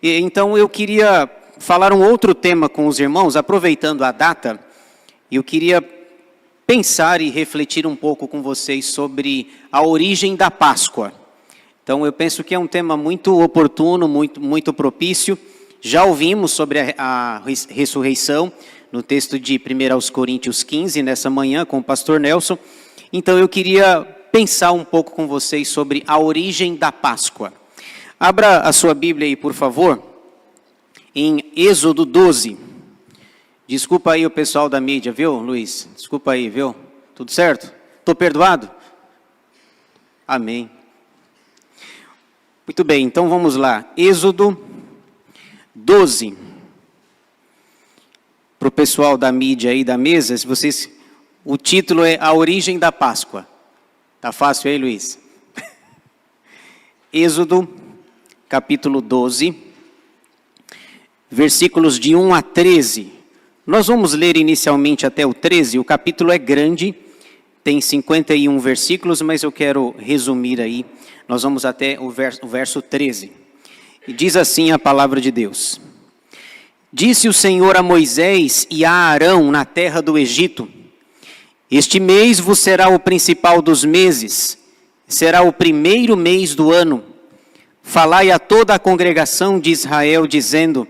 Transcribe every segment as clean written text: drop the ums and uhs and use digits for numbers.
Então eu queria falar um outro tema com os irmãos, aproveitando a data. Eu queria pensar e refletir um pouco com vocês sobre a origem da Páscoa. Então eu penso que é um tema muito oportuno, muito propício. Já ouvimos sobre a ressurreição no texto de 1 Coríntios 15, nessa manhã, com o pastor Nelson. Então eu queria pensar um pouco com vocês sobre a origem da Páscoa. Abra a sua Bíblia aí, por favor, em Êxodo 12. Desculpa aí o pessoal da mídia, viu, Luiz? Desculpa aí, viu? Tudo certo? Estou perdoado? Amém. Muito bem, então vamos lá. Êxodo 12. Para o pessoal da mídia aí da mesa, se vocês... o título é A Origem da Páscoa. Tá fácil aí, Luiz? Êxodo, capítulo 12, versículos de 1 a 13. Nós vamos ler inicialmente até o 13, o capítulo é grande, tem 51 versículos, mas eu quero resumir aí, nós vamos até o verso 13. E diz assim a palavra de Deus. Disse o Senhor a Moisés e a Arão na terra do Egito: este mês vos será o principal dos meses, será o primeiro mês do ano. Falai a toda a congregação de Israel, dizendo: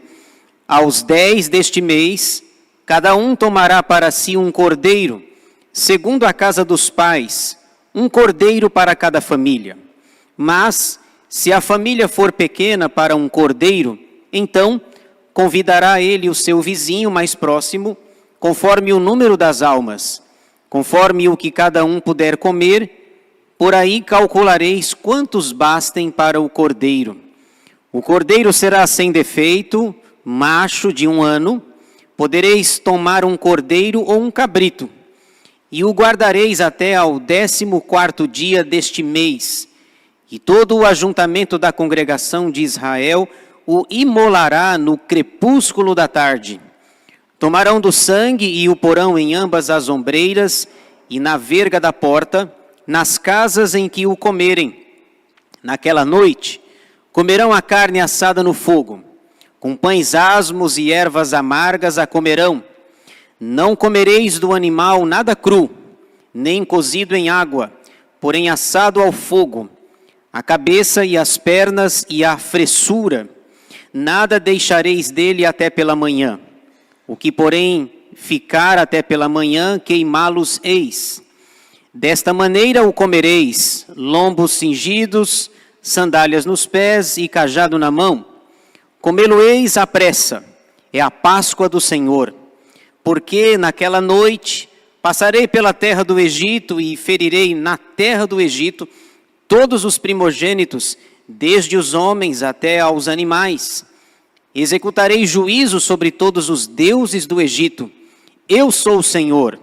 aos 10 deste mês, cada um tomará para si um cordeiro, segundo a casa dos pais, um cordeiro para cada família. Mas, se a família for pequena para um cordeiro, então convidará ele o seu vizinho mais próximo, conforme o número das almas, conforme o que cada um puder comer. Por aí calculareis quantos bastem para o cordeiro. O cordeiro será sem defeito, macho de 1 ano. Podereis tomar um cordeiro ou um cabrito, e o guardareis até ao 14º dia deste mês. E todo o ajuntamento da congregação de Israel o imolará no crepúsculo da tarde. Tomarão do sangue e o porão em ambas as ombreiras e na verga da porta, nas casas em que o comerem. Naquela noite, comerão a carne assada no fogo, com pães asmos e ervas amargas a comerão. Não comereis do animal nada cru, nem cozido em água, porém assado ao fogo, a cabeça e as pernas e a fressura. Nada deixareis dele até pela manhã. O que, porém, ficar até pela manhã, queimá-los eis. Desta maneira o comereis, lombos cingidos, sandálias nos pés e cajado na mão. Comê-lo-eis à pressa, é a Páscoa do Senhor. Porque naquela noite passarei pela terra do Egito e ferirei na terra do Egito todos os primogênitos, desde os homens até aos animais. Executarei juízo sobre todos os deuses do Egito. Eu sou o Senhor.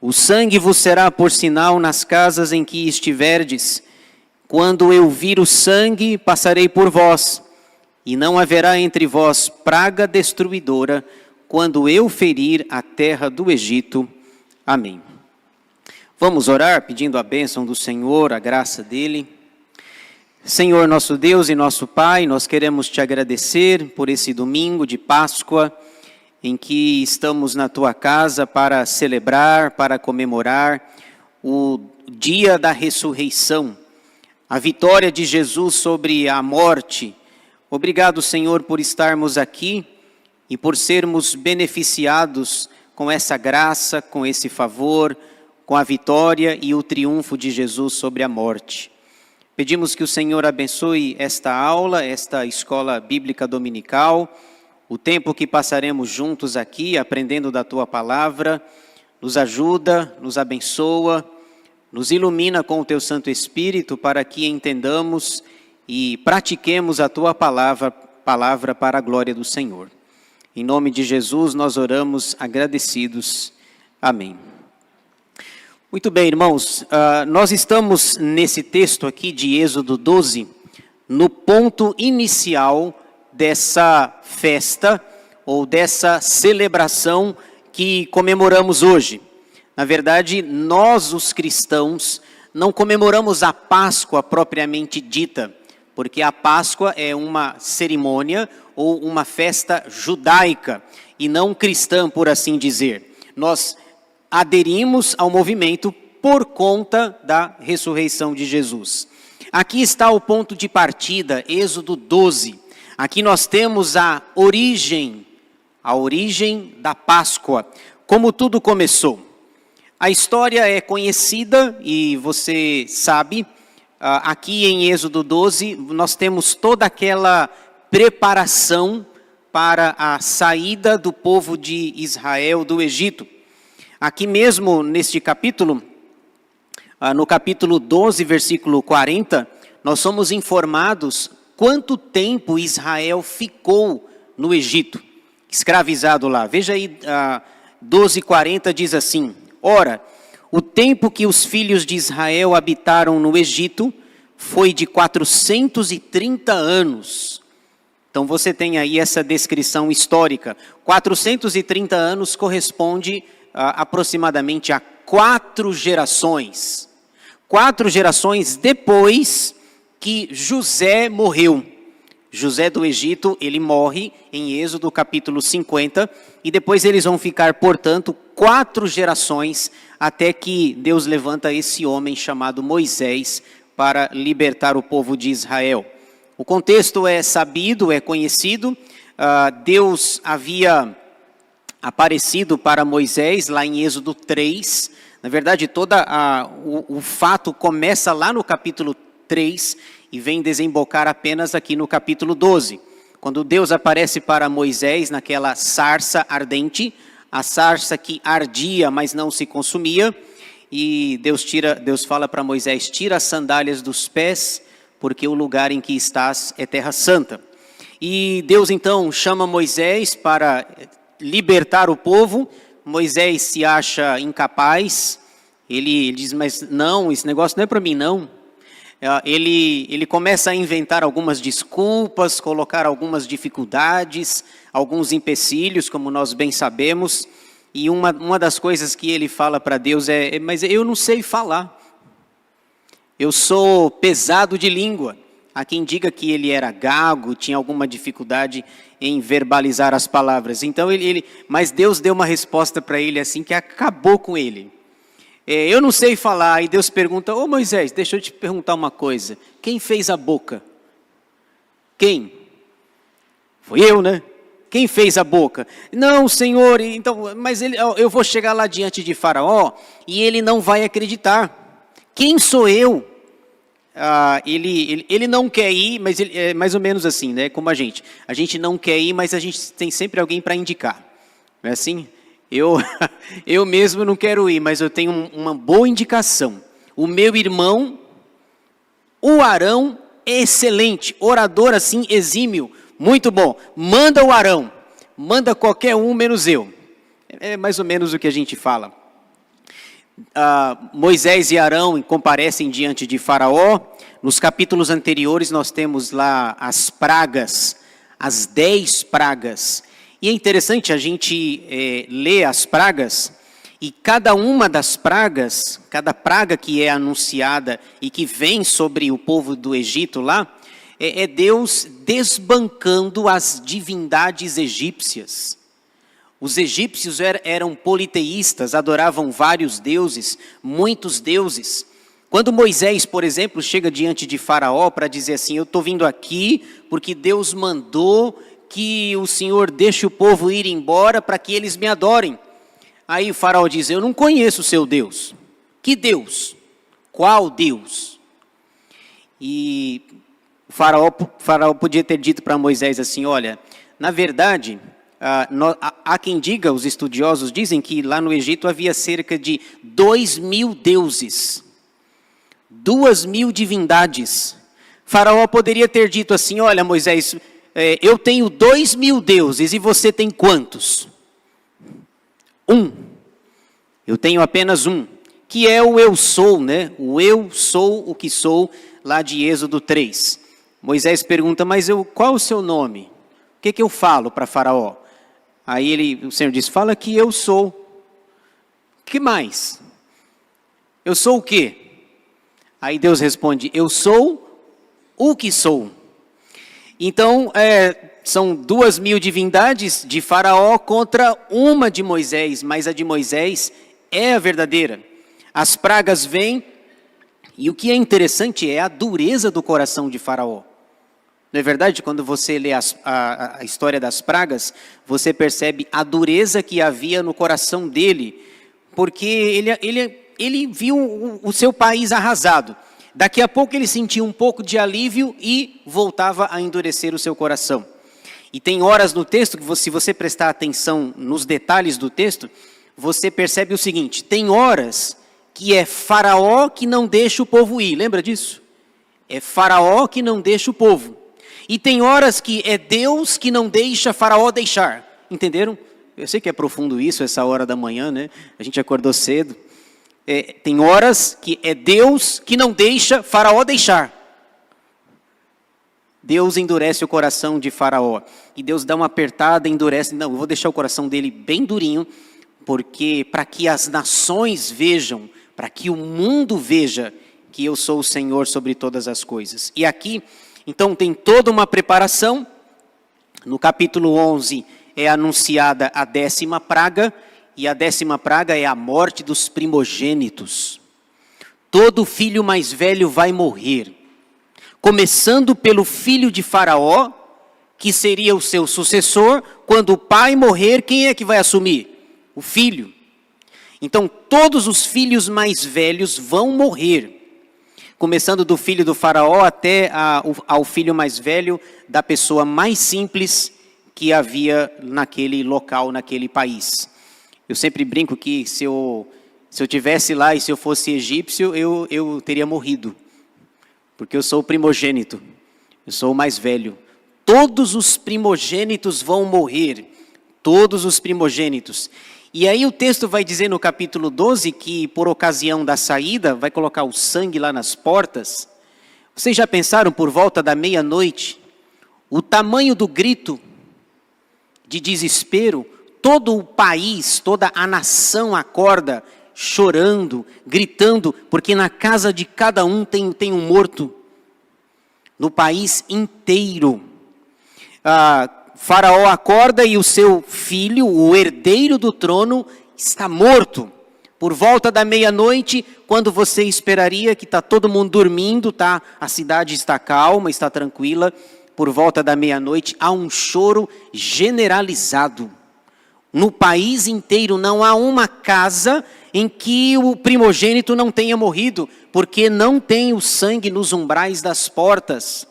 O sangue vos será por sinal nas casas em que estiverdes. Quando eu vir o sangue, passarei por vós, e não haverá entre vós praga destruidora, quando eu ferir a terra do Egito. Amém. Vamos orar pedindo a bênção do Senhor, a graça dele. Senhor nosso Deus e nosso Pai, nós queremos te agradecer por esse domingo de Páscoa, em que estamos na tua casa para celebrar, para comemorar o dia da ressurreição, a vitória de Jesus sobre a morte. Obrigado, Senhor, por estarmos aqui e por sermos beneficiados com essa graça, com esse favor, com a vitória e o triunfo de Jesus sobre a morte. Pedimos que o Senhor abençoe esta aula, esta escola bíblica dominical, o tempo que passaremos juntos aqui, aprendendo da Tua Palavra. Nos ajuda, nos abençoa, nos ilumina com o Teu Santo Espírito para que entendamos e pratiquemos a Tua palavra para a glória do Senhor. Em nome de Jesus nós oramos agradecidos. Amém. Muito bem, irmãos, nós estamos nesse texto aqui de Êxodo 12, no ponto inicial dessa festa ou dessa celebração que comemoramos hoje. Na verdade, nós, os cristãos, não comemoramos a Páscoa propriamente dita, porque a Páscoa é uma cerimônia ou uma festa judaica e não cristã, por assim dizer. Nós aderimos ao movimento por conta da ressurreição de Jesus. Aqui está o ponto de partida, Êxodo 12. Aqui nós temos a origem da Páscoa, como tudo começou. A história é conhecida e você sabe, aqui em Êxodo 12, nós temos toda aquela preparação para a saída do povo de Israel do Egito. Aqui mesmo, neste capítulo, no capítulo 12, versículo 40, nós somos informados quanto tempo Israel ficou no Egito, escravizado lá. Veja aí, 12:40 diz assim: ora, o tempo que os filhos de Israel habitaram no Egito foi de 430 anos. Então você tem aí essa descrição histórica. 430 anos corresponde aproximadamente a 4 gerações. 4 gerações depois que José morreu. José do Egito, ele morre em Êxodo capítulo 50, e depois eles vão ficar, portanto, 4 gerações, até que Deus levanta esse homem chamado Moisés para libertar o povo de Israel. O contexto é sabido, é conhecido. Deus havia aparecido para Moisés lá em Êxodo 3. Na verdade, o fato começa lá no capítulo 3 e vem desembocar apenas aqui no capítulo 12. Quando Deus aparece para Moisés naquela sarça ardente, a sarça que ardia, mas não se consumia, e Deus fala para Moisés: tira as sandálias dos pés, porque o lugar em que estás é terra santa. E Deus então chama Moisés para libertar o povo. Moisés se acha incapaz, ele diz: mas não, esse negócio não é para mim não. Ele começa a inventar algumas desculpas, colocar algumas dificuldades, alguns empecilhos, como nós bem sabemos. E uma das coisas que ele fala para Deus é: mas eu não sei falar, eu sou pesado de língua. Há quem diga que ele era gago, tinha alguma dificuldade em verbalizar as palavras. Então mas Deus deu uma resposta para ele assim que acabou com ele. Eu não sei falar. E Deus pergunta: ô Moisés, deixa eu te perguntar uma coisa. Quem fez a boca? Quem? Foi eu, né? Quem fez a boca? Não, Senhor, então, mas eu vou chegar lá diante de Faraó e ele não vai acreditar. Quem sou eu? Ele não quer ir, mas é mais ou menos assim, né? Como a gente não quer ir, mas a gente tem sempre alguém para indicar. Não é assim? Eu mesmo não quero ir, mas eu tenho uma boa indicação. O meu irmão, o Arão, é excelente, orador assim, exímio, muito bom. Manda o Arão, manda qualquer um menos eu. É mais ou menos o que a gente fala. Moisés e Arão comparecem diante de Faraó. Nos capítulos anteriores nós temos lá as pragas, as 10 pragas. E é interessante a gente ler as pragas, e cada uma das pragas, cada praga que é anunciada e que vem sobre o povo do Egito lá, é Deus desbancando as divindades egípcias. Os egípcios eram politeístas, adoravam vários deuses, muitos deuses. Quando Moisés, por exemplo, chega diante de Faraó para dizer assim: eu estou vindo aqui porque Deus mandou que o Senhor deixe o povo ir embora para que eles me adorem. Aí o Faraó diz: eu não conheço o seu Deus. Que Deus? Qual Deus? E o Faraó podia ter dito para Moisés assim: olha, na verdade, há quem diga, os estudiosos dizem que lá no Egito havia cerca de 2.000 deuses, 2.000 divindades. Faraó poderia ter dito assim: olha, Moisés, eu tenho 2.000 deuses e você tem quantos? Um. Eu tenho apenas um, que é o eu sou, né? O eu sou o que sou, lá de Êxodo 3. Moisés pergunta: mas qual o seu nome? O que eu falo para Faraó? Aí o Senhor diz, fala que eu sou. Que mais? Eu sou o quê? Aí Deus responde, eu sou o que sou. Então, são 2.000 divindades de Faraó contra uma de Moisés, mas a de Moisés é a verdadeira. As pragas vêm, e o que é interessante é a dureza do coração de Faraó. Não é verdade? Quando você lê a história das pragas, você percebe a dureza que havia no coração dele, porque ele viu o seu país arrasado. Daqui a pouco ele sentia um pouco de alívio e voltava a endurecer o seu coração. E tem horas no texto que, se você prestar atenção nos detalhes do texto, você percebe o seguinte, tem horas que é Faraó que não deixa o povo ir, lembra disso? É Faraó que não deixa o povo. E tem horas que é Deus que não deixa Faraó deixar, entenderam? Eu sei que é profundo isso, essa hora da manhã, né? A gente acordou cedo. Tem horas que é Deus que não deixa Faraó deixar. Deus endurece o coração de Faraó. E Deus dá uma apertada, endurece. Não, eu vou deixar o coração dele bem durinho, porque para que as nações vejam, para que o mundo veja que eu sou o Senhor sobre todas as coisas. E aqui, então, tem toda uma preparação. No capítulo 11 é anunciada a 10ª praga, e a 10ª praga é a morte dos primogênitos. Todo filho mais velho vai morrer, começando pelo filho de Faraó, que seria o seu sucessor. Quando o pai morrer, quem é que vai assumir? O filho. Então, todos os filhos mais velhos vão morrer, começando do filho do Faraó até ao filho mais velho da pessoa mais simples que havia naquele local, naquele país. Eu sempre brinco que se eu tivesse lá e se eu fosse egípcio, eu teria morrido, porque eu sou o primogênito, eu sou o mais velho. Todos os primogênitos vão morrer, todos os primogênitos. E aí o texto vai dizer no capítulo 12 que por ocasião da saída, vai colocar o sangue lá nas portas. Vocês já pensaram por volta da meia-noite, o tamanho do grito de desespero? Todo o país, toda a nação acorda chorando, gritando, porque na casa de cada um tem um morto. No país inteiro. Faraó acorda e o seu filho, o herdeiro do trono, está morto. Por volta da meia-noite, quando você esperaria que está todo mundo dormindo, a cidade está calma, está tranquila, por volta da meia-noite há um choro generalizado. No país inteiro não há uma casa em que o primogênito não tenha morrido, porque não tem o sangue nos umbrais das portas.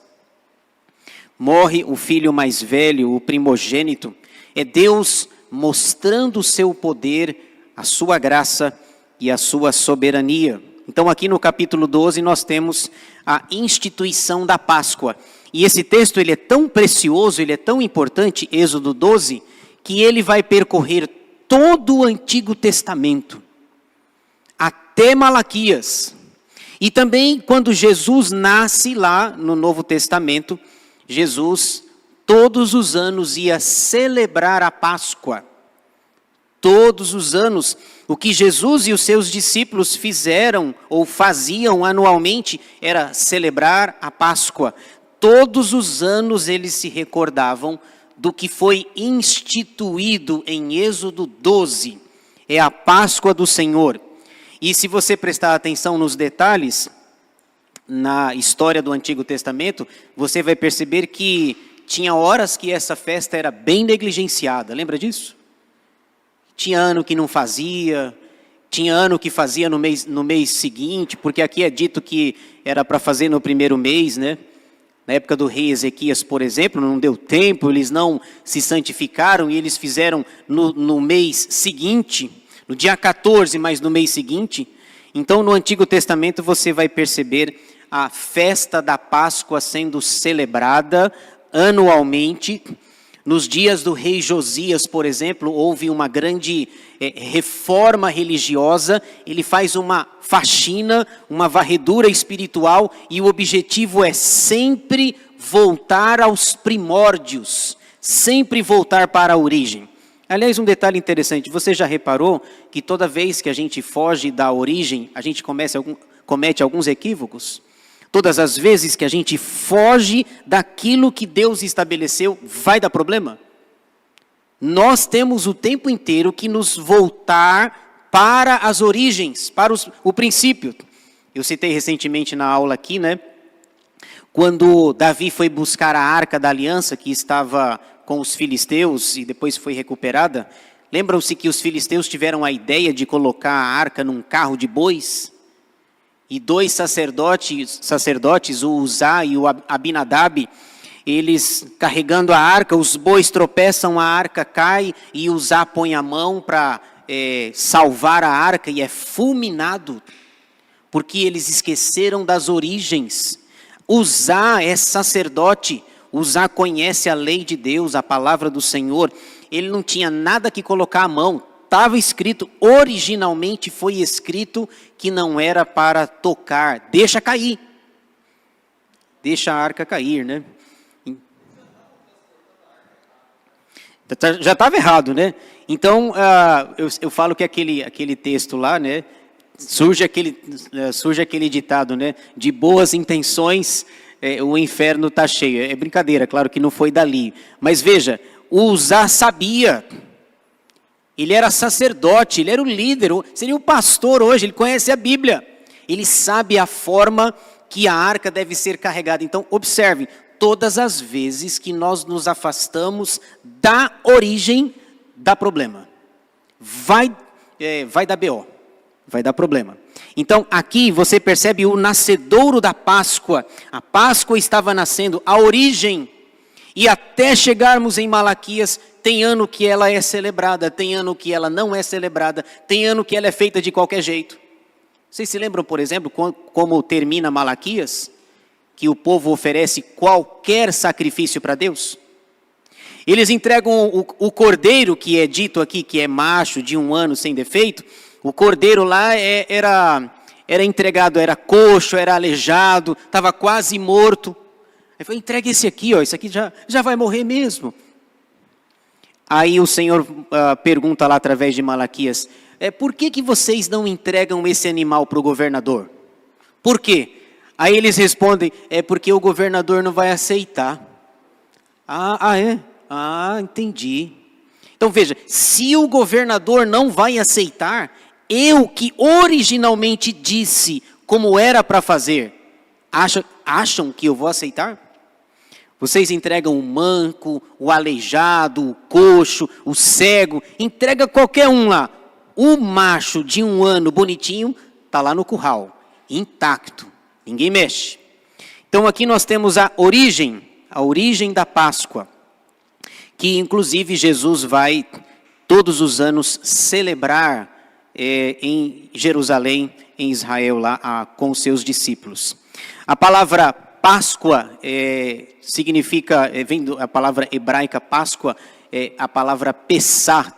Morre o filho mais velho, o primogênito. É Deus mostrando o seu poder, a sua graça e a sua soberania. Então aqui no capítulo 12 nós temos a instituição da Páscoa. E esse texto ele é tão precioso, ele é tão importante, Êxodo 12, que ele vai percorrer todo o Antigo Testamento, até Malaquias. E também quando Jesus nasce lá no Novo Testamento, Jesus todos os anos ia celebrar a Páscoa. Todos os anos, o que Jesus e os seus discípulos fizeram ou faziam anualmente era celebrar a Páscoa. Todos os anos eles se recordavam do que foi instituído em Êxodo 12, é a Páscoa do Senhor. E se você prestar atenção nos detalhes, na história do Antigo Testamento, você vai perceber que tinha horas que essa festa era bem negligenciada, lembra disso? Tinha ano que não fazia, tinha ano que fazia no mês seguinte, porque aqui é dito que era para fazer no primeiro mês, né? Na época do rei Ezequias, por exemplo, não deu tempo, eles não se santificaram e eles fizeram no mês seguinte, no dia 14, mas no mês seguinte. Então, no Antigo Testamento, você vai perceber a festa da Páscoa sendo celebrada anualmente. Nos dias do rei Josias, por exemplo, houve uma grande reforma religiosa. Ele faz uma faxina, uma varredura espiritual, e o objetivo é sempre voltar aos primórdios, sempre voltar para a origem. Aliás, um detalhe interessante, você já reparou que toda vez que a gente foge da origem, a gente comete alguns equívocos? Todas as vezes que a gente foge daquilo que Deus estabeleceu, vai dar problema? Nós temos o tempo inteiro que nos voltar para as origens, para o princípio. Eu citei recentemente na aula aqui, né? Quando Davi foi buscar a Arca da Aliança, que estava com os filisteus e depois foi recuperada, lembram-se que os filisteus tiveram a ideia de colocar a arca num carro de bois? E dois sacerdotes, o Uzá e o Abinadab, eles carregando a arca, os bois tropeçam, a arca cai e Uzá põe a mão para salvar a arca e é fulminado, porque eles esqueceram das origens. Uzá é sacerdote, Uzá conhece a lei de Deus, a palavra do Senhor, ele não tinha nada que colocar a mão. Estava escrito, originalmente foi escrito que não era para tocar, deixa cair. Deixa a arca cair, né? Já estava errado, né? Então, eu falo que aquele texto lá, né? Surge aquele ditado, né? De boas intenções, o inferno está cheio. É brincadeira, claro que não foi dali. Mas veja, o Uzá sabia. Ele era sacerdote, ele era o líder, seria o pastor hoje, ele conhece a Bíblia. Ele sabe a forma que a arca deve ser carregada. Então, observe, todas as vezes que nós nos afastamos da origem, dá problema. Vai dar BO, vai dar problema. Então, aqui você percebe o nascedouro da Páscoa. A Páscoa estava nascendo, a origem. E até chegarmos em Malaquias, tem ano que ela é celebrada, tem ano que ela não é celebrada, tem ano que ela é feita de qualquer jeito. Vocês se lembram, por exemplo, como termina Malaquias? Que o povo oferece qualquer sacrifício para Deus? Eles entregam o cordeiro, que é dito aqui, que é macho, de 1 ano, sem defeito. O cordeiro lá era entregado, era coxo, era aleijado, estava quase morto. Aí foi, entrega esse aqui, ó, esse aqui já vai morrer mesmo. Aí o Senhor pergunta lá através de Malaquias, por que vocês não entregam esse animal para o governador? Por quê? Aí eles respondem, porque o governador não vai aceitar. É? Entendi. Então veja, se o governador não vai aceitar, eu que originalmente disse como era para fazer, acham que eu vou aceitar? Vocês entregam o manco, o aleijado, o coxo, o cego, entrega qualquer um lá. O macho de 1 ano, bonitinho, está lá no curral, intacto, ninguém mexe. Então aqui nós temos a origem da Páscoa, que inclusive Jesus vai todos os anos celebrar em Jerusalém, em Israel, lá com os seus discípulos. A palavra Páscoa significa, vem a palavra hebraica Páscoa, a palavra Pessah,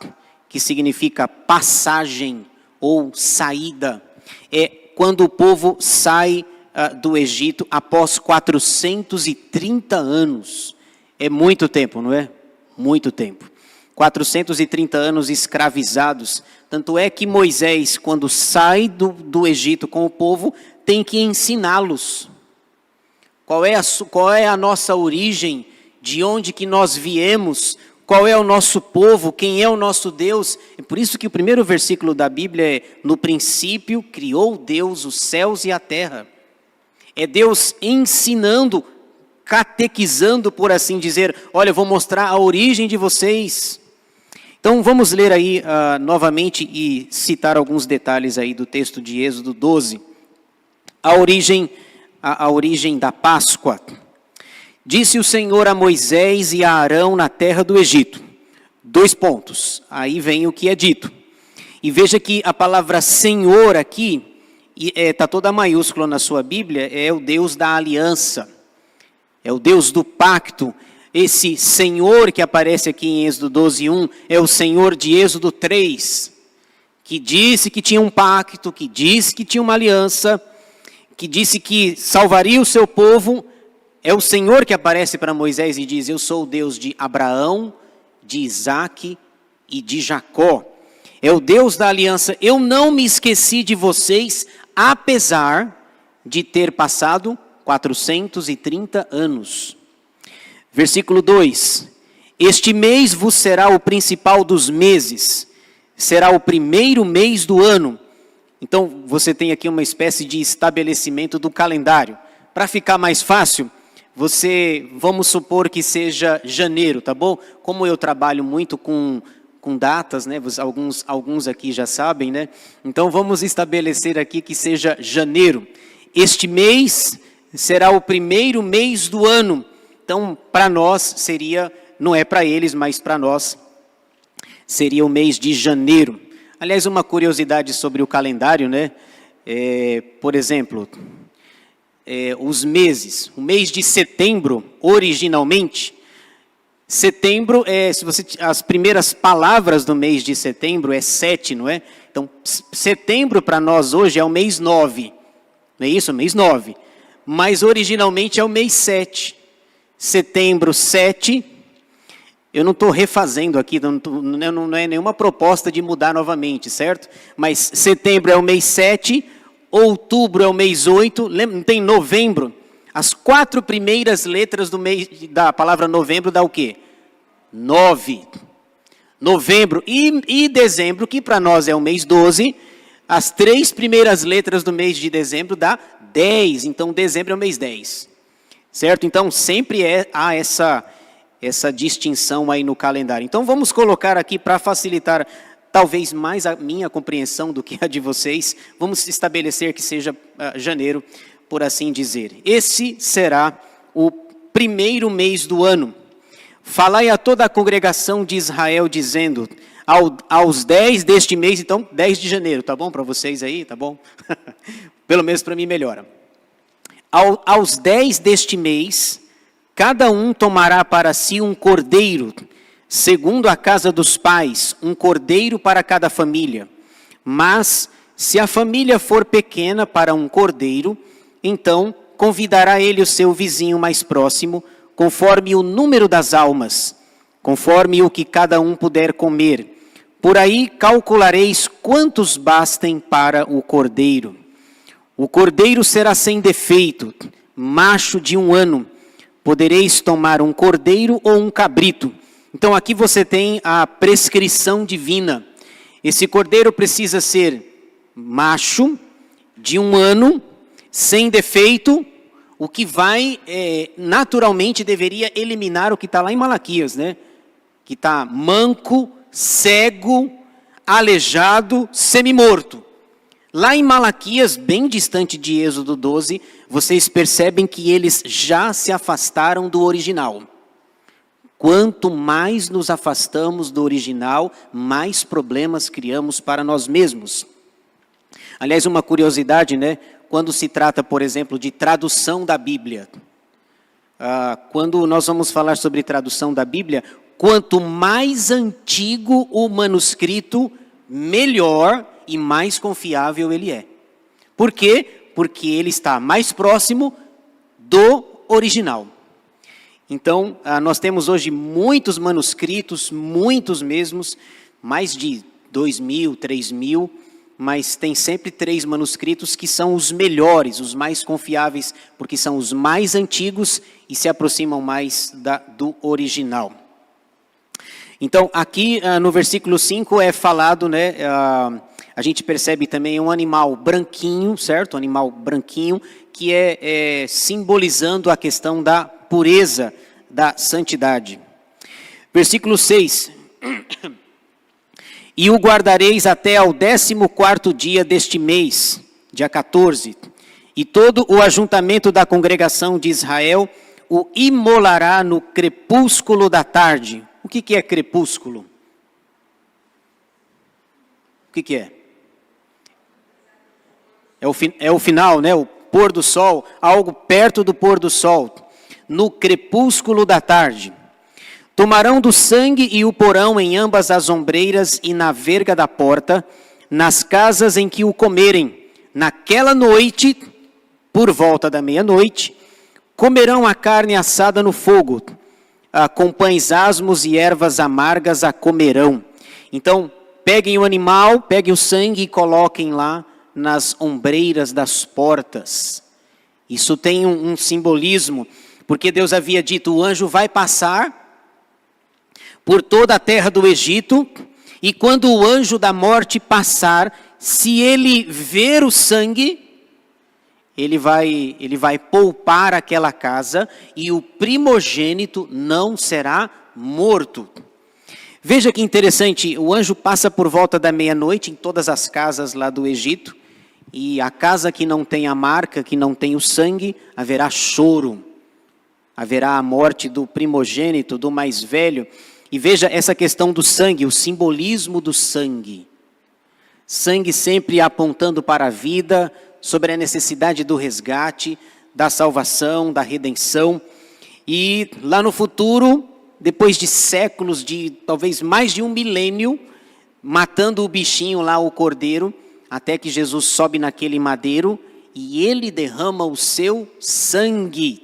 que significa passagem ou saída. É quando o povo sai do Egito após 430 anos. É muito tempo, não é? Muito tempo. 430 anos escravizados. Tanto é que Moisés, quando sai do Egito com o povo, tem que ensiná-los. Qual é a nossa origem? De onde que nós viemos? Qual é o nosso povo? Quem é o nosso Deus? É por isso que o primeiro versículo da Bíblia é: no princípio criou Deus os céus e a terra. É Deus ensinando, catequizando, por assim dizer. Olha, eu vou mostrar a origem de vocês. Então vamos ler aí novamente e citar alguns detalhes aí do texto de Êxodo 12. A origem da Páscoa. Disse o Senhor a Moisés e a Arão na terra do Egito. 2 pontos. Aí vem o que é dito. E veja que a palavra Senhor aqui, está toda maiúscula na sua Bíblia, é o Deus da aliança. É o Deus do pacto. Esse Senhor que aparece aqui em Êxodo 12:1 é o Senhor de Êxodo 3, que disse que tinha um pacto, que disse que tinha uma aliança, que disse que salvaria o seu povo. É o Senhor que aparece para Moisés e diz: eu sou o Deus de Abraão, de Isaque e de Jacó. É o Deus da aliança. Eu não me esqueci de vocês, apesar de ter passado 430 anos. Versículo 2. Este mês vos será o principal dos meses, será o primeiro mês do ano. Então, você tem aqui uma espécie de estabelecimento do calendário. Para ficar mais fácil, vamos supor que seja janeiro, tá bom? Como eu trabalho muito com datas, né? Alguns aqui já sabem, né? Então, vamos estabelecer aqui que seja janeiro. Este mês será o primeiro mês do ano. Então, para nós seria, não é para eles, mas para nós seria o mês de janeiro. Aliás, uma curiosidade sobre o calendário, né? Por exemplo, os meses. O mês de setembro, originalmente, setembro as primeiras palavras do mês de setembro é 7, não é? Então, setembro para nós hoje é o mês 9. Não é isso? Mês 9. Mas originalmente é o mês 7. Setembro 7. Eu não estou refazendo aqui, não é nenhuma proposta de mudar novamente, certo? Mas setembro é o mês 7, outubro é o mês 8, lembra, não tem novembro? As 4 primeiras letras da palavra novembro dá o quê? 9. Novembro e dezembro, que para nós é o mês 12, as 3 primeiras letras do mês de dezembro dá 10, então dezembro é o mês 10. Certo? Então sempre há essa distinção aí no calendário. Então vamos colocar aqui para facilitar talvez mais a minha compreensão do que a de vocês. Vamos estabelecer que seja janeiro, por assim dizer. Esse será o primeiro mês do ano. Falai a toda a congregação de Israel dizendo, aos 10 deste mês, então 10 de janeiro, tá bom para vocês aí, tá bom? Pelo menos para mim melhora. Aos 10 deste mês, cada um tomará para si um cordeiro, segundo a casa dos pais, um cordeiro para cada família. Mas, se a família for pequena para um cordeiro, então convidará ele o seu vizinho mais próximo, conforme o número das almas, conforme o que cada um puder comer. Por aí calculareis quantos bastem para o cordeiro. O cordeiro será sem defeito, macho de 1 ano. Podereis tomar um cordeiro ou um cabrito. Então aqui você tem a prescrição divina. Esse cordeiro precisa ser macho, de 1 ano, sem defeito, o que vai, naturalmente, deveria eliminar o que está lá em Malaquias, né? Que está manco, cego, aleijado, semi-morto. Lá em Malaquias, bem distante de Êxodo 12, vocês percebem que eles já se afastaram do original. Quanto mais nos afastamos do original, mais problemas criamos para nós mesmos. Aliás, uma curiosidade, né? Quando se trata, por exemplo, de tradução da Bíblia. Quando nós vamos falar sobre tradução da Bíblia, quanto mais antigo o manuscrito, melhor e mais confiável ele é. Por quê? Porque ele está mais próximo do original. Então, nós temos hoje muitos manuscritos, muitos mesmos, mais de 2.000, 3.000, mas tem sempre 3 manuscritos que são os melhores, os mais confiáveis, porque são os mais antigos e se aproximam mais do original. Então, aqui no versículo 5 é falado, né, a gente percebe também um animal branquinho, certo? Um animal branquinho, que é simbolizando a questão da pureza, da santidade. Versículo 6. E o guardareis até ao 14º dia deste mês, dia 14. E todo o ajuntamento da congregação de Israel o imolará no crepúsculo da tarde. O que é crepúsculo? O que é? É o final, né? O pôr do sol, algo perto do pôr do sol. No crepúsculo da tarde. Tomarão do sangue e o porão em ambas as ombreiras e na verga da porta, nas casas em que o comerem. Naquela noite, por volta da meia-noite, comerão a carne assada no fogo, com pães asmos e ervas amargas a comerão. Então, peguem o animal, peguem o sangue e coloquem lá nas ombreiras das portas. Isso tem um simbolismo, porque Deus havia dito, o anjo vai passar por toda a terra do Egito, e quando o anjo da morte passar, se ele ver o sangue, ele vai poupar aquela casa, e o primogênito não será morto. Veja que interessante, o anjo passa por volta da meia-noite em todas as casas lá do Egito, e a casa que não tem a marca, que não tem o sangue, haverá choro, haverá a morte do primogênito, do mais velho. E veja essa questão do sangue, o simbolismo do sangue. Sangue sempre apontando para a vida, sobre a necessidade do resgate, da salvação, da redenção. E lá no futuro, depois de séculos, de talvez mais de 1 milênio, matando o bichinho lá, o cordeiro, até que Jesus sobe naquele madeiro e ele derrama o seu sangue.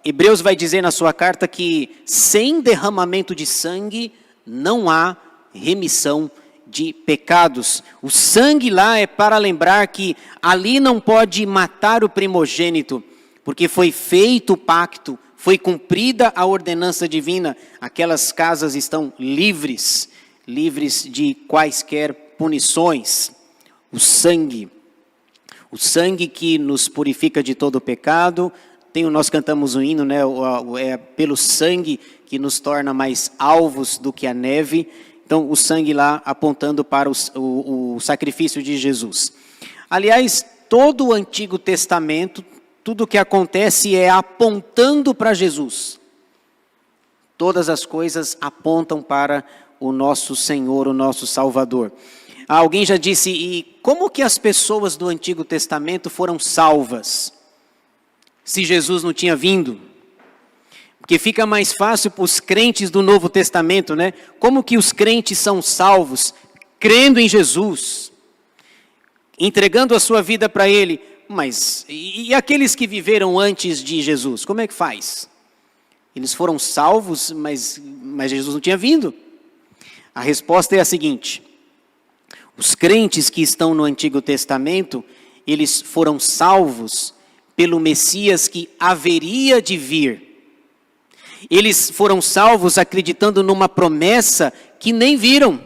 Hebreus vai dizer na sua carta que sem derramamento de sangue não há remissão de pecados. O sangue lá é para lembrar que ali não pode matar o primogênito, porque foi feito o pacto, foi cumprida a ordenança divina. Aquelas casas estão livres de quaisquer punições. O sangue que nos purifica de todo o pecado. Nós cantamos o hino, né? É pelo sangue que nos torna mais alvos do que a neve. Então, o sangue lá apontando para o sacrifício de Jesus. Aliás, todo o Antigo Testamento, tudo o que acontece é apontando para Jesus. Todas as coisas apontam para o nosso Senhor, o nosso Salvador. Alguém já disse, e como que as pessoas do Antigo Testamento foram salvas, se Jesus não tinha vindo? Porque fica mais fácil para os crentes do Novo Testamento, né? Como que os crentes são salvos? Crendo em Jesus, entregando a sua vida para Ele. Mas, e aqueles que viveram antes de Jesus, como é que faz? Eles foram salvos, mas Jesus não tinha vindo. A resposta é a seguinte: os crentes que estão no Antigo Testamento, eles foram salvos pelo Messias que haveria de vir. Eles foram salvos acreditando numa promessa que nem viram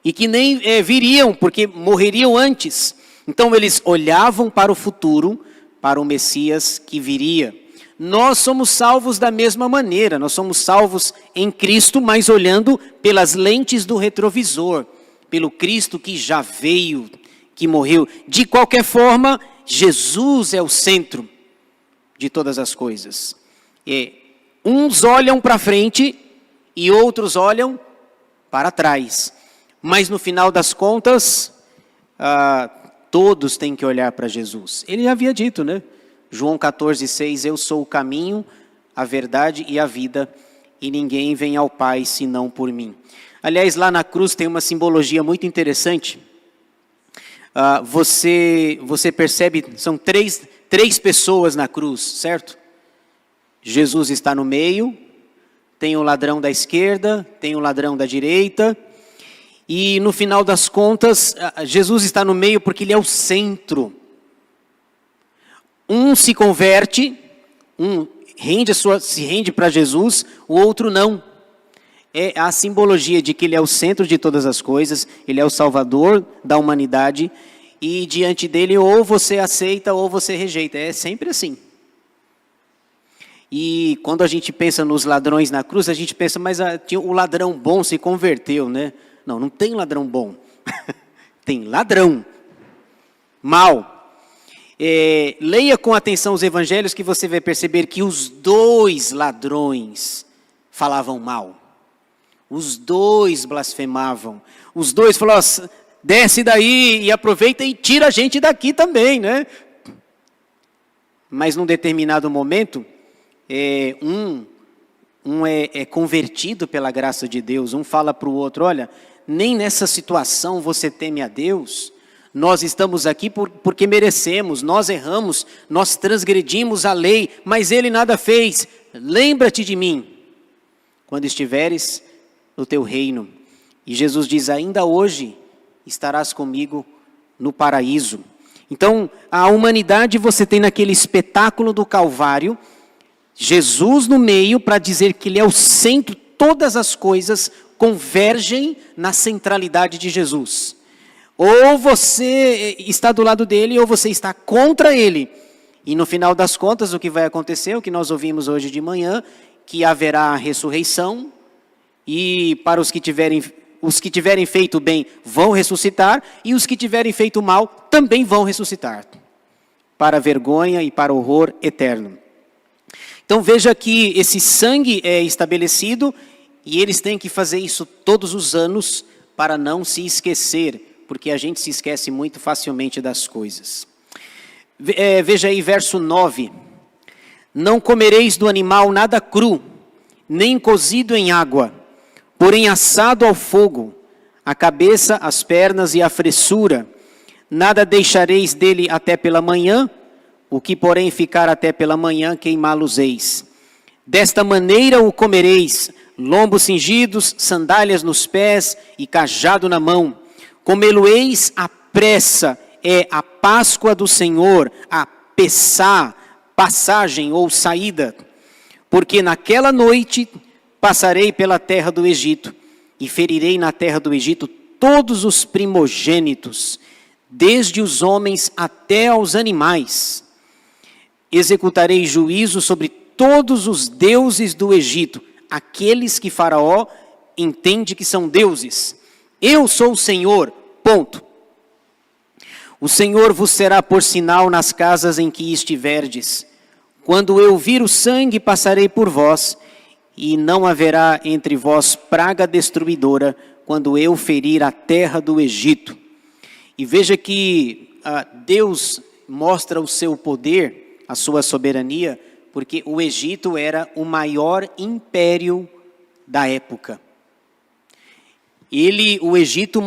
e que nem viriam, porque morreriam antes. Então eles olhavam para o futuro, para o Messias que viria. Nós somos salvos da mesma maneira, nós somos salvos em Cristo, mas olhando pelas lentes do retrovisor, pelo Cristo que já veio, que morreu. De qualquer forma, Jesus é o centro de todas as coisas. Uns olham para frente e outros olham para trás. Mas no final das contas, todos têm que olhar para Jesus. Ele havia dito, né? João 14,6, eu sou o caminho, a verdade e a vida, e ninguém vem ao Pai senão por mim. Aliás, lá na cruz tem uma simbologia muito interessante. Você percebe, são três pessoas na cruz, certo? Jesus está no meio, tem o ladrão da esquerda, tem o ladrão da direita, e no final das contas, Jesus está no meio porque ele é o centro. Um se converte, se rende para Jesus, o outro não. É a simbologia de que ele é o centro de todas as coisas, ele é o Salvador da humanidade, e diante dele ou você aceita ou você rejeita. É sempre assim. E quando a gente pensa nos ladrões na cruz, a gente pensa, mas o ladrão bom se converteu, né? Não tem ladrão bom. Tem ladrão mau. Leia com atenção os evangelhos que você vai perceber que os dois ladrões falavam mal. Os dois blasfemavam. Os dois falaram, desce daí e aproveita e tira a gente daqui também, né? Mas num determinado momento, um é convertido pela graça de Deus. Um fala para o outro, olha, nem nessa situação você teme a Deus. Nós estamos aqui porque merecemos, nós erramos, nós transgredimos a lei, mas Ele nada fez. Lembra-te de mim, quando estiveres no teu reino. E Jesus diz, ainda hoje estarás comigo no paraíso. Então, a humanidade você tem naquele espetáculo do Calvário, Jesus no meio para dizer que ele é o centro, todas as coisas convergem na centralidade de Jesus. Ou você está do lado dele, ou você está contra ele. E no final das contas, o que vai acontecer, o que nós ouvimos hoje de manhã, que haverá a ressurreição, e para os que tiverem feito bem vão ressuscitar, e os que tiverem feito mal também vão ressuscitar, para a vergonha e para o horror eterno. Então veja que esse sangue é estabelecido, e eles têm que fazer isso todos os anos, para não se esquecer, porque a gente se esquece muito facilmente das coisas. Veja aí verso 9. Não comereis do animal nada cru, nem cozido em água, porém assado ao fogo, a cabeça, as pernas e a fressura. Nada deixareis dele até pela manhã, o que porém ficar até pela manhã queimá-los-eis. Desta maneira o comereis, lombos cingidos, sandálias nos pés e cajado na mão. Comê-lo-eis à pressa, é a Páscoa do Senhor, a Pessá, passagem ou saída. Porque naquela noite passarei pela terra do Egito, e ferirei na terra do Egito todos os primogênitos, desde os homens até aos animais. Executarei juízo sobre todos os deuses do Egito, aqueles que Faraó entende que são deuses. Eu sou o Senhor, ponto. O Senhor vos será por sinal nas casas em que estiverdes. Quando eu vir o sangue, passarei por vós, e não haverá entre vós praga destruidora, quando eu ferir a terra do Egito. E veja que Deus mostra o seu poder, a sua soberania, porque o Egito era o maior império da época. O Egito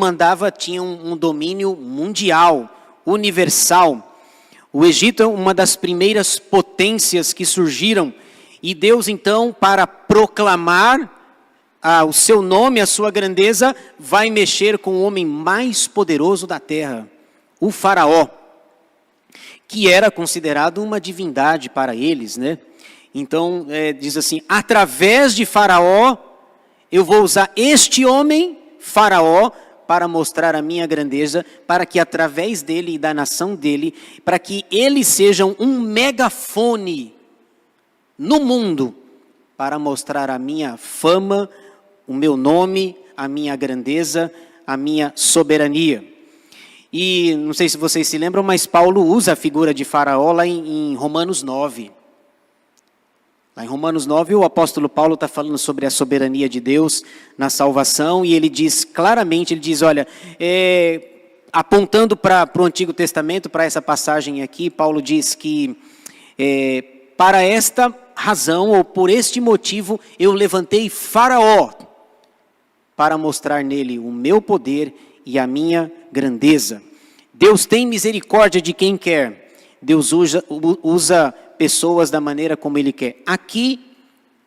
tinha um domínio mundial, universal. O Egito é uma das primeiras potências que surgiram, e Deus então, para proclamar o seu nome, a sua grandeza, vai mexer com o homem mais poderoso da terra, o Faraó, que era considerado uma divindade para eles, né? Então, diz assim, através de Faraó, eu vou usar este homem, Faraó, para mostrar a minha grandeza, para que através dele e da nação dele, para que eles sejam um megafone no mundo, para mostrar a minha fama, o meu nome, a minha grandeza, a minha soberania. E não sei se vocês se lembram, mas Paulo usa a figura de Faraó lá em Romanos 9. Lá em Romanos 9, o apóstolo Paulo está falando sobre a soberania de Deus na salvação, e ele diz claramente, ele diz, olha, apontando para o Antigo Testamento, para essa passagem aqui, Paulo diz que para esta razão, ou por este motivo, eu levantei Faraó, para mostrar nele o meu poder e a minha grandeza. Deus tem misericórdia de quem quer. Deus usa pessoas da maneira como Ele quer. Aqui,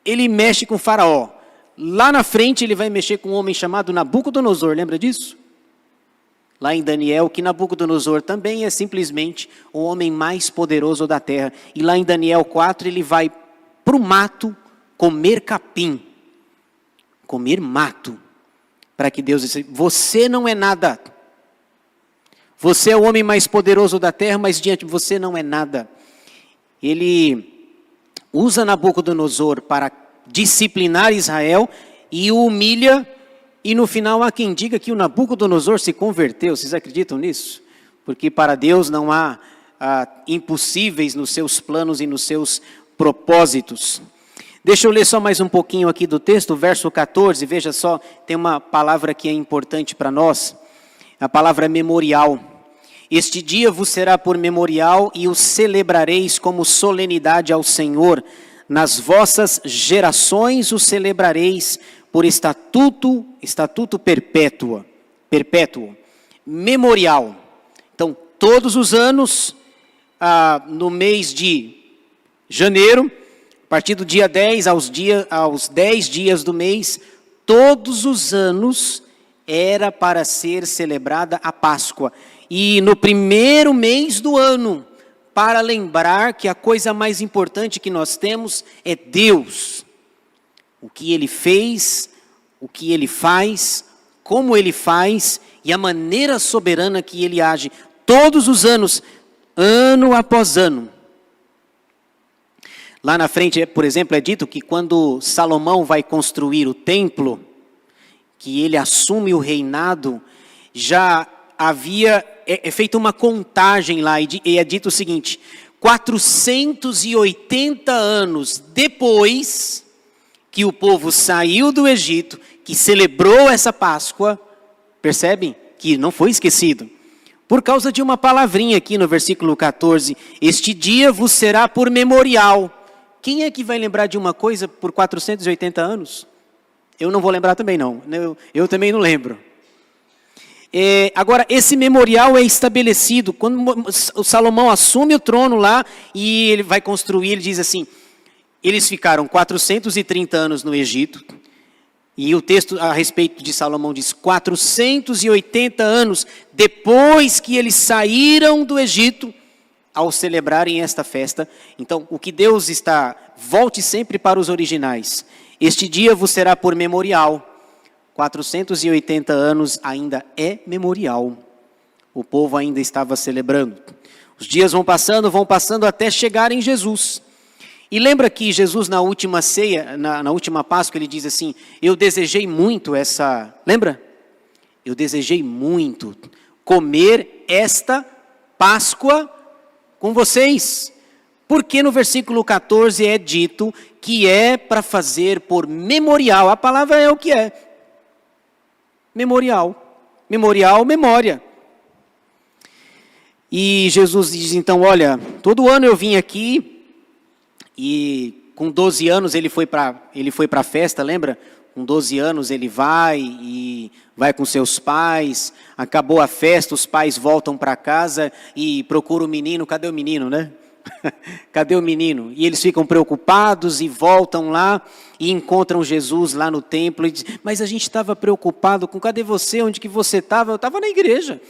Ele mexe com Faraó. Lá na frente, Ele vai mexer com um homem chamado Nabucodonosor. Lembra disso? Lá em Daniel, que Nabucodonosor também é simplesmente o homem mais poderoso da terra. E lá em Daniel 4, ele vai para o mato comer capim. Comer mato. Para que Deus disse, você não é nada. Você é o homem mais poderoso da terra, mas diante de você não é nada. Ele usa Nabucodonosor para disciplinar Israel e o humilha, e no final há quem diga que o Nabucodonosor se converteu. Vocês acreditam nisso? Porque para Deus não há impossíveis nos seus planos e nos seus propósitos. Deixa eu ler só mais um pouquinho aqui do texto, verso 14, veja só, tem uma palavra que é importante para nós, a palavra memorial. Este dia vos será por memorial e o celebrareis como solenidade ao Senhor. Nas vossas gerações o celebrareis por estatuto perpétuo. Memorial. Então, todos os anos, no mês de janeiro, a partir do dia 10 aos 10 dias do mês, todos os anos era para ser celebrada a Páscoa. E no primeiro mês do ano, para lembrar que a coisa mais importante que nós temos é Deus. O que Ele fez, o que Ele faz, como Ele faz e a maneira soberana que Ele age todos os anos, ano após ano. Lá na frente, por exemplo, é dito que quando Salomão vai construir o templo, que ele assume o reinado, já havia feita uma contagem lá, e é dito o seguinte: 480 anos depois que o povo saiu do Egito, que celebrou essa Páscoa, percebem que não foi esquecido, por causa de uma palavrinha aqui no versículo 14, este dia vos será por memorial. Quem é que vai lembrar de uma coisa por 480 anos? Eu não vou lembrar também não, eu também não lembro. Agora, esse memorial é estabelecido, quando o Salomão assume o trono lá, e ele vai construir, ele diz assim, eles ficaram 430 anos no Egito, e o texto a respeito de Salomão diz, 480 anos depois que eles saíram do Egito, ao celebrarem esta festa. Então, o que Deus volte sempre para os originais. Este dia vos será por memorial. 480 anos ainda é memorial. O povo ainda estava celebrando. Os dias vão passando até chegar em Jesus. E lembra que Jesus na última ceia, na última Páscoa, ele diz assim, eu desejei muito essa... Lembra? Eu desejei muito comer esta Páscoa com vocês. Porque no versículo 14 é dito que é para fazer por memorial. A palavra é o que é. Memorial. Memorial, memória. E Jesus diz então, olha, todo ano eu vim aqui e com 12 anos ele foi para a festa, lembra? Com 12 anos ele vai com seus pais, acabou a festa, os pais voltam para casa e procuram o menino, cadê o menino, né? Cadê o menino? E eles ficam preocupados e voltam lá e encontram Jesus lá no templo e dizem, mas a gente estava preocupado com, cadê você? Onde que você estava? Eu estava na igreja.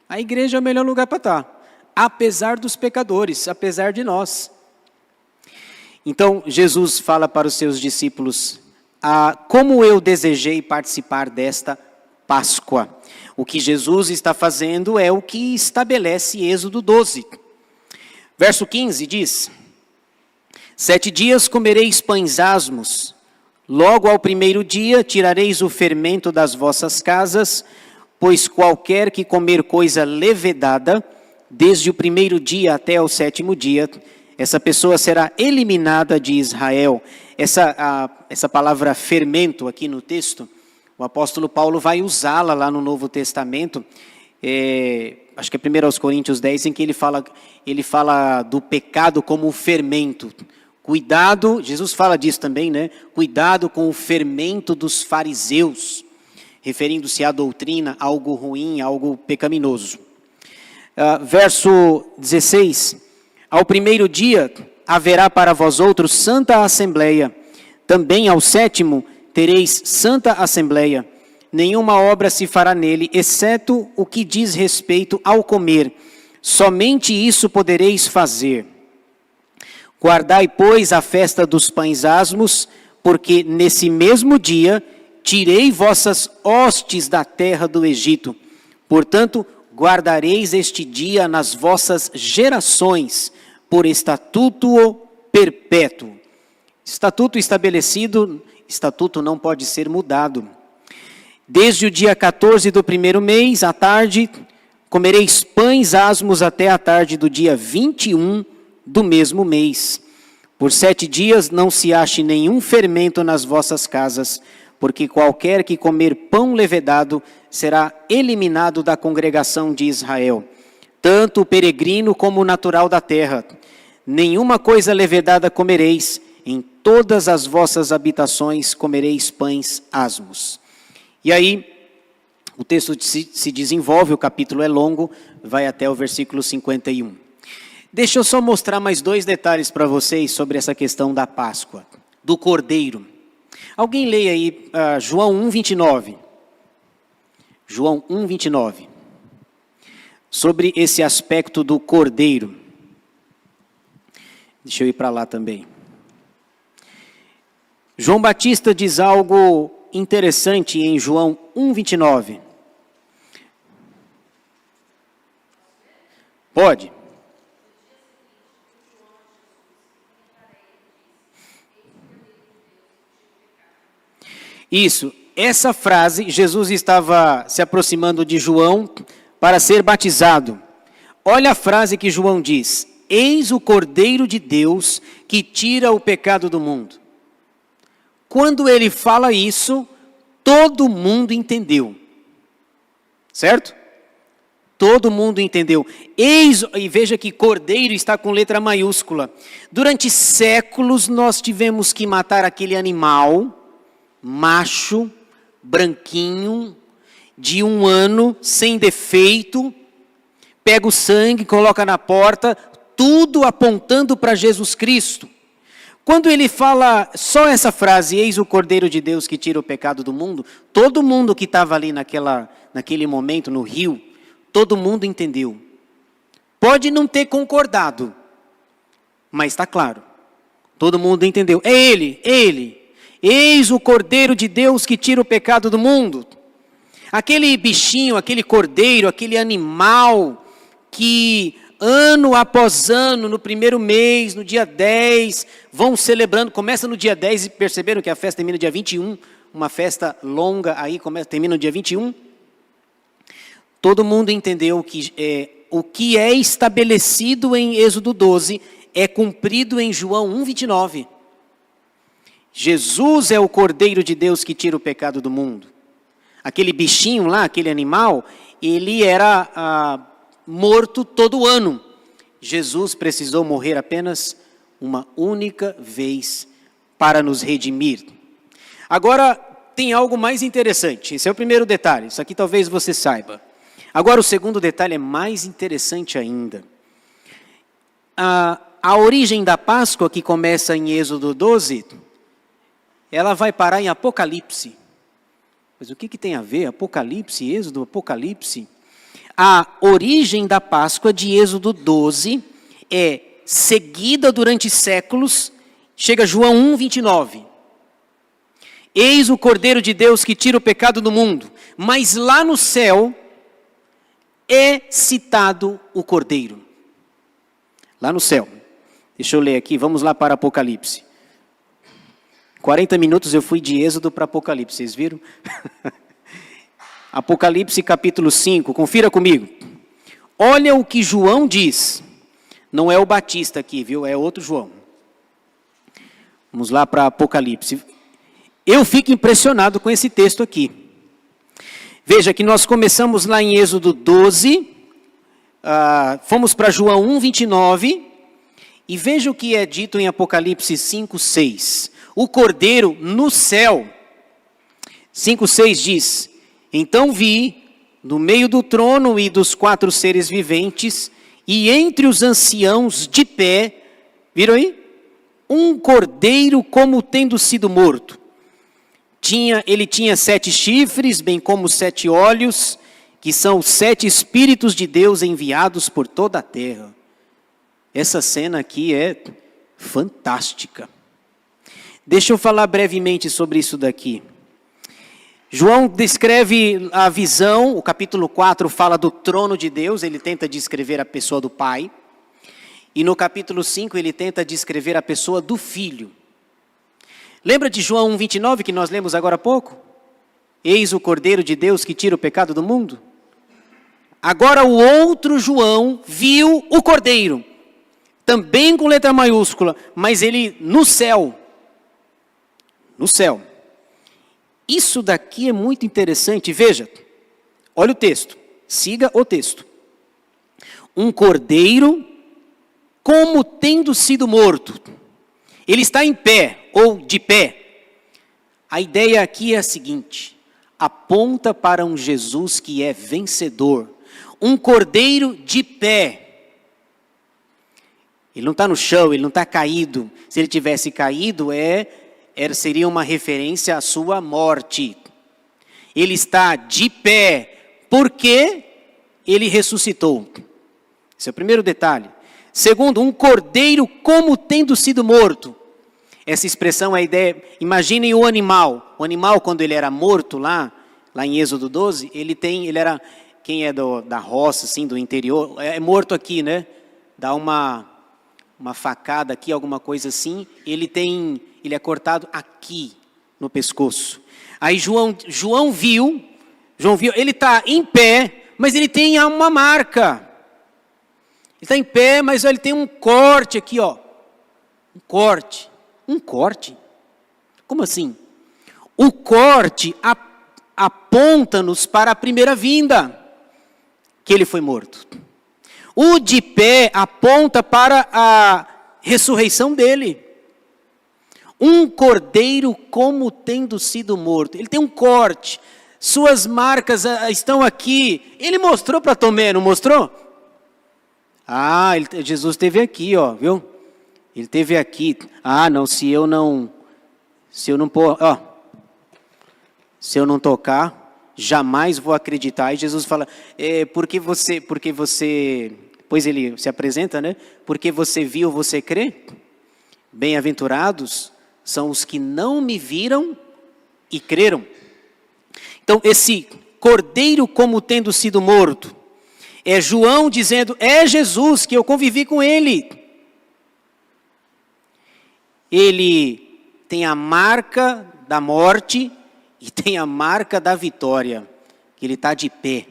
A igreja é o melhor lugar para estar, apesar dos pecadores, apesar de nós. Então Jesus fala para os seus discípulos, como eu desejei participar desta Páscoa. O que Jesus está fazendo é o que estabelece Êxodo 12. Verso 15 diz, 7 dias comereis pães asmos, logo ao primeiro dia tirareis o fermento das vossas casas, pois qualquer que comer coisa levedada, desde o primeiro dia até o 7º dia, essa pessoa será eliminada de Israel. Essa palavra fermento aqui no texto, o apóstolo Paulo vai usá-la lá no Novo Testamento, acho que é 1 Coríntios 10, em que ele fala do pecado como um fermento. Cuidado, Jesus fala disso também, né? Cuidado com o fermento dos fariseus, referindo-se à doutrina, algo ruim, algo pecaminoso. Verso 16, ao primeiro dia haverá para vós outros santa assembleia, também ao 7º tereis santa assembleia, nenhuma obra se fará nele, exceto o que diz respeito ao comer, somente isso podereis fazer. Guardai, pois, a festa dos pães asmos, porque nesse mesmo dia tirei vossas hostes da terra do Egito. Portanto, guardareis este dia nas vossas gerações, por estatuto perpétuo. Estatuto estabelecido, estatuto não pode ser mudado. Desde o dia 14 do primeiro mês, à tarde, comereis pães asmos até a tarde do dia 21 do mesmo mês. Por 7 dias não se ache nenhum fermento nas vossas casas, porque qualquer que comer pão levedado será eliminado da congregação de Israel, tanto o peregrino como o natural da terra. Nenhuma coisa levedada comereis, em todas as vossas habitações comereis pães asmos. E aí, o texto se desenvolve, o capítulo é longo, vai até o versículo 51. Deixa eu só mostrar mais 2 detalhes para vocês sobre essa questão da Páscoa, do Cordeiro. Alguém leia aí João 1:29. João 1:29. Sobre esse aspecto do cordeiro. Deixa eu ir para lá também. João Batista diz algo interessante em João 1:29. Pode. Isso, essa frase, Jesus estava se aproximando de João para ser batizado. Olha a frase que João diz: eis o Cordeiro de Deus que tira o pecado do mundo. Quando ele fala isso, todo mundo entendeu. Certo? Todo mundo entendeu. Eis, e veja que cordeiro está com letra maiúscula. Durante séculos nós tivemos que matar aquele animal, macho, branquinho, de 1 ano, sem defeito, pega o sangue, coloca na porta, tudo apontando para Jesus Cristo. Quando ele fala só essa frase, eis o Cordeiro de Deus que tira o pecado do mundo, todo mundo que estava ali naquele momento no rio, todo mundo entendeu. Pode não ter concordado, mas está claro. Todo mundo entendeu. É ele, é ele. Eis o Cordeiro de Deus que tira o pecado do mundo. Aquele bichinho, aquele cordeiro, aquele animal que ano após ano, no primeiro mês, no dia 10, vão celebrando, começa no dia 10 e perceberam que a festa termina no dia 21, uma festa longa aí, termina no dia 21. Todo mundo entendeu que o que é estabelecido em Êxodo 12 é cumprido em João 1:29. Jesus é o Cordeiro de Deus que tira o pecado do mundo. Aquele bichinho lá, aquele animal, ele era morto todo ano. Jesus precisou morrer apenas uma única vez para nos redimir. Agora, tem algo mais interessante. Esse é o primeiro detalhe. Isso aqui talvez você saiba. Agora, o segundo detalhe é mais interessante ainda. A origem da Páscoa, que começa em Êxodo 12, ela vai parar em Apocalipse. Mas o que tem a ver? Apocalipse, Êxodo, Apocalipse. A origem da Páscoa de Êxodo 12 é seguida durante séculos, chega João 1:29. Eis o Cordeiro de Deus que tira o pecado do mundo. Mas lá no céu é citado o Cordeiro. Lá no céu. Deixa eu ler aqui, vamos lá para Apocalipse. 40 minutos eu fui de Êxodo para Apocalipse, vocês viram? Apocalipse capítulo 5, confira comigo. Olha o que João diz. Não é o Batista aqui, viu? É outro João. Vamos lá para Apocalipse. Eu fico impressionado com esse texto aqui. Veja que nós começamos lá em Êxodo 12, fomos para João 1:29, e veja o que é dito em Apocalipse 5:6. O Cordeiro no céu. 5:6 diz: então vi, no meio do trono e dos 4 seres viventes, e entre os anciãos de pé, viram aí? Um cordeiro como tendo sido morto. Ele tinha 7 chifres, bem como 7 olhos, que são os 7 Espíritos de Deus enviados por toda a terra. Essa cena aqui é fantástica. Deixa eu falar brevemente sobre isso daqui. João descreve a visão, o capítulo 4 fala do trono de Deus, ele tenta descrever a pessoa do Pai. E no capítulo 5 ele tenta descrever a pessoa do Filho. Lembra de João 1:29 que nós lemos agora há pouco? Eis o Cordeiro de Deus que tira o pecado do mundo. Agora o outro João viu o Cordeiro, também com letra maiúscula, mas ele no céu. No céu. Isso daqui é muito interessante, veja, olha o texto, siga o texto. Um cordeiro como tendo sido morto. Ele está em pé, ou de pé. A ideia aqui é a seguinte, aponta para um Jesus que é vencedor. Um cordeiro de pé. Ele não está no chão, ele não está caído. Se ele tivesse caído, seria uma referência à sua morte. Ele está de pé porque ele ressuscitou. Esse é o primeiro detalhe. Segundo, um cordeiro como tendo sido morto. Essa expressão, a ideia, imaginem o animal. O animal, quando ele era morto lá em Êxodo 12, ele era, quem é da roça, assim, do interior, é morto aqui, né? Dá uma facada aqui, alguma coisa assim, ele é cortado aqui no pescoço. Aí João viu, ele está em pé, mas ele tem uma marca. Ele está em pé, mas ele tem um corte aqui, ó. Um corte. Um corte? Como assim? O corte aponta-nos para a primeira vinda, que ele foi morto. O de pé aponta para a ressurreição dele. Um cordeiro como tendo sido morto. Ele tem um corte. Suas marcas estão aqui. Ele mostrou para Tomé, não mostrou? Jesus esteve aqui, ó, viu? Ele esteve aqui. Não, se eu não tocar, jamais vou acreditar. E Jesus fala, porque você, pois ele se apresenta, né? Porque você viu, você crê? Bem-aventurados são os que não me viram e creram. Então, esse cordeiro como tendo sido morto, é João dizendo, é Jesus, que eu convivi com ele. Ele tem a marca da morte e tem a marca da vitória, que ele está de pé.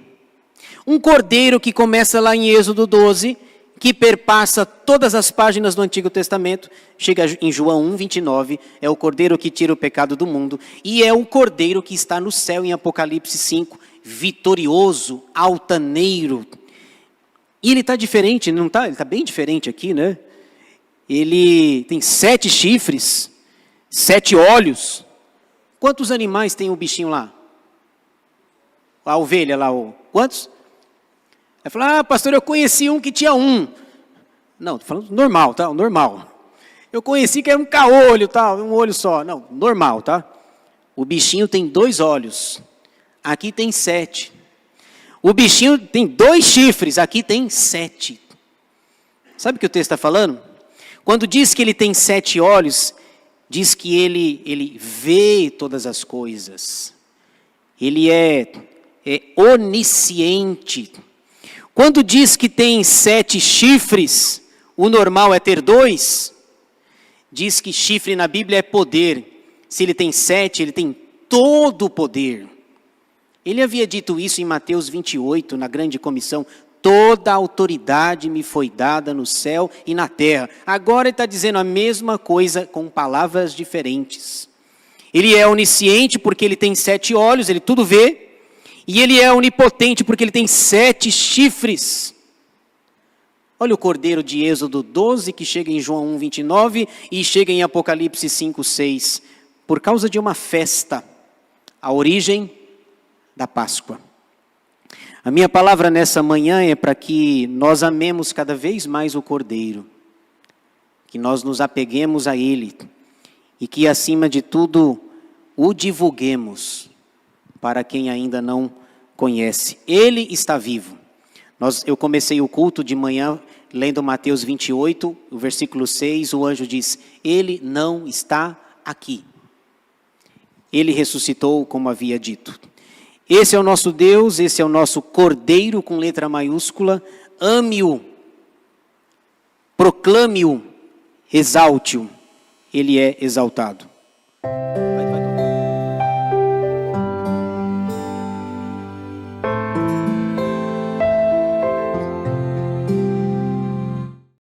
Um cordeiro que começa lá em Êxodo 12, que perpassa todas as páginas do Antigo Testamento, chega em João 1:29, é o cordeiro que tira o pecado do mundo, e é o cordeiro que está no céu em Apocalipse 5, vitorioso, altaneiro. E ele está diferente, não está? Ele está bem diferente aqui, né? Ele tem 7 chifres, 7 olhos. Quantos animais tem o bichinho lá? A ovelha lá, quantos? Aí fala, pastor, eu conheci um que tinha 1. Não, estou falando normal, tá? Normal. Eu conheci que era um caolho, tá? Um olho só. Não, normal, tá? O bichinho tem 2 olhos. Aqui tem 7. O bichinho tem 2 chifres, aqui tem 7. Sabe o que o texto está falando? Quando diz que ele tem 7 olhos, diz que ele vê todas as coisas. Ele é onisciente. Quando diz que tem 7 chifres, o normal é ter 2. Diz que chifre na Bíblia é poder. Se ele tem 7, ele tem todo o poder. Ele havia dito isso em Mateus 28, na grande comissão. Toda a autoridade me foi dada no céu e na terra. Agora ele está dizendo a mesma coisa com palavras diferentes. Ele é onisciente porque ele tem 7 olhos, ele tudo vê. E ele é onipotente porque ele tem 7 chifres. Olha o cordeiro de Êxodo 12, que chega em João 1:29 e chega em Apocalipse 5:6. Por causa de uma festa, a origem da Páscoa. A minha palavra nessa manhã é para que nós amemos cada vez mais o Cordeiro, que nós nos apeguemos a Ele e que, acima de tudo, o divulguemos para quem ainda não conhece. Ele está vivo. Eu comecei o culto de manhã lendo Mateus 28, o versículo 6, o anjo diz, ele não está aqui. Ele ressuscitou como havia dito. Esse é o nosso Deus, esse é o nosso Cordeiro com letra maiúscula. Ame-o, proclame-o, exalte-o. Ele é exaltado.